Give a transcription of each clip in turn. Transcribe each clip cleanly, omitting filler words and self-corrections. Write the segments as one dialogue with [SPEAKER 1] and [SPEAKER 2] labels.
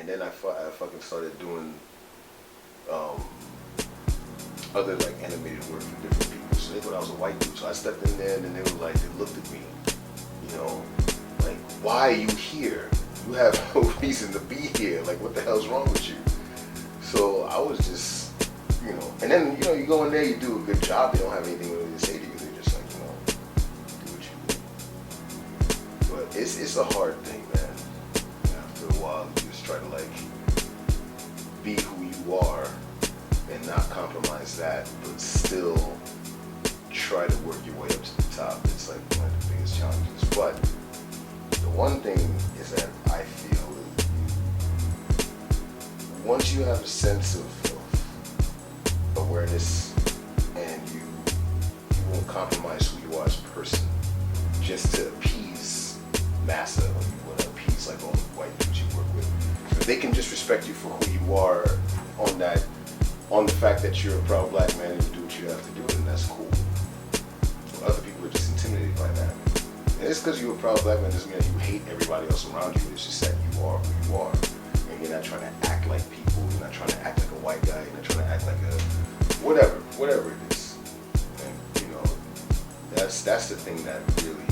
[SPEAKER 1] then I fucking started doing other like animated work for different people. So they thought I was a white dude. So I stepped in there and then they were like, they looked at me, you know, like, why are you here? You have no reason to be here. Like, what the hell's wrong with you? So I was just, you know, and then, you know, you go in there, you do a good job, they don't have anything really to say to you. They're just like, you know, do what you do. But it's a hard thing, man. After a while, you just try to like be who you are and not compromise that, but still try to work your way up to the top. It's like one of the biggest challenges. But the one thing is that I feel once you have a sense of awareness and you won't compromise who you are as a person just to appease massa, or you want to appease like all the white dudes you work with. If they can just respect you for who you are on the fact that you're a proud black man and you do what you have to do, then that's cool. So other people are just intimidated by that. And it's because you're a proud black man doesn't mean that you hate everybody else around you. It's just that you are who you are. And you're not trying to act like people. You're not trying to act like a white guy. You're not trying to act like a whatever it is. And you know, that's the thing that really,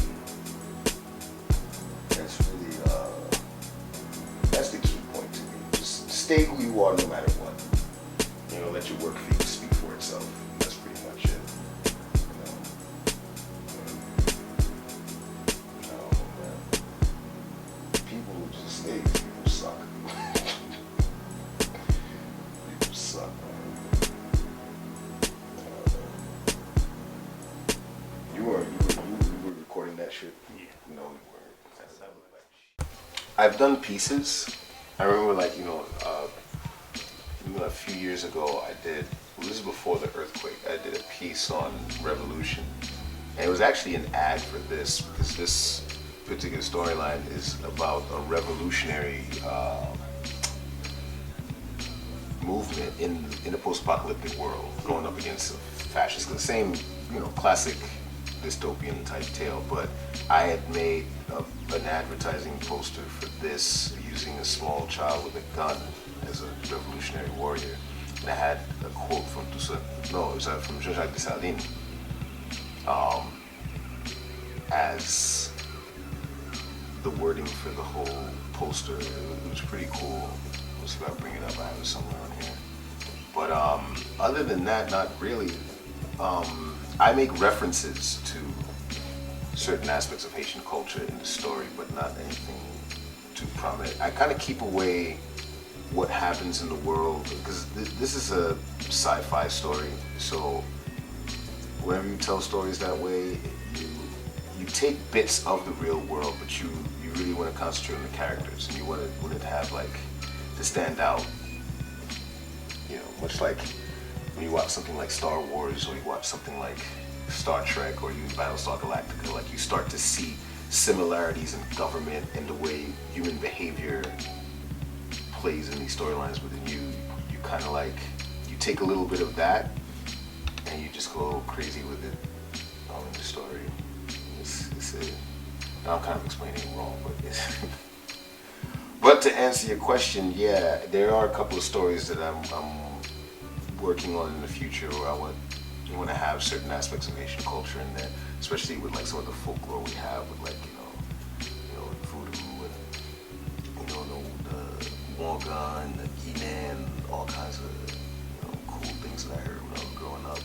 [SPEAKER 1] that's the key point to me. Just stay who you are no matter what. You know, let your work speak for itself. And that's pretty much it. You know, I don't know, man. People suck. People suck, man. You were recording that shit?
[SPEAKER 2] Yeah.
[SPEAKER 1] No, you weren't. I've done pieces. I remember, like, you know, a few years ago, this is before the earthquake, I did a piece on revolution. And it was actually an ad for this, because this particular storyline is about a revolutionary movement in a post-apocalyptic world going up against fascists. The same, you know, classic dystopian type tale, but I had made an advertising poster for this using a small child with a gun as a revolutionary warrior, and I had a quote from from Jean-Jacques Dessalines as the wording for the whole poster. It was pretty cool. Let's see if I bring it up. I have it somewhere on here. But other than that, not really. I make references to certain aspects of Haitian culture in the story, but not anything too prominent. I kind of keep away what happens in the world, because this is a sci-fi story, so whenever you tell stories that way, you take bits of the real world, but you really want to concentrate on the characters, and you want it to have, like, to stand out, you know, much like when you watch something like Star Wars, or you watch something like Star Trek, or you Battlestar Galactica, like, you start to see similarities in government and the way human behavior plays in these storylines within you. You kind of like, you take a little bit of that and you just go crazy with it in the story. Now I'm kind of explaining it wrong, but but to answer your question, yeah, there are a couple of stories that I'm working on in the future where I want to have certain aspects of Haitian culture in there, especially with like some of the folklore we have with, like, you know, voodoo and, you know, the Wonga and the Inan, all kinds of, you know, cool things that I heard when I was growing up.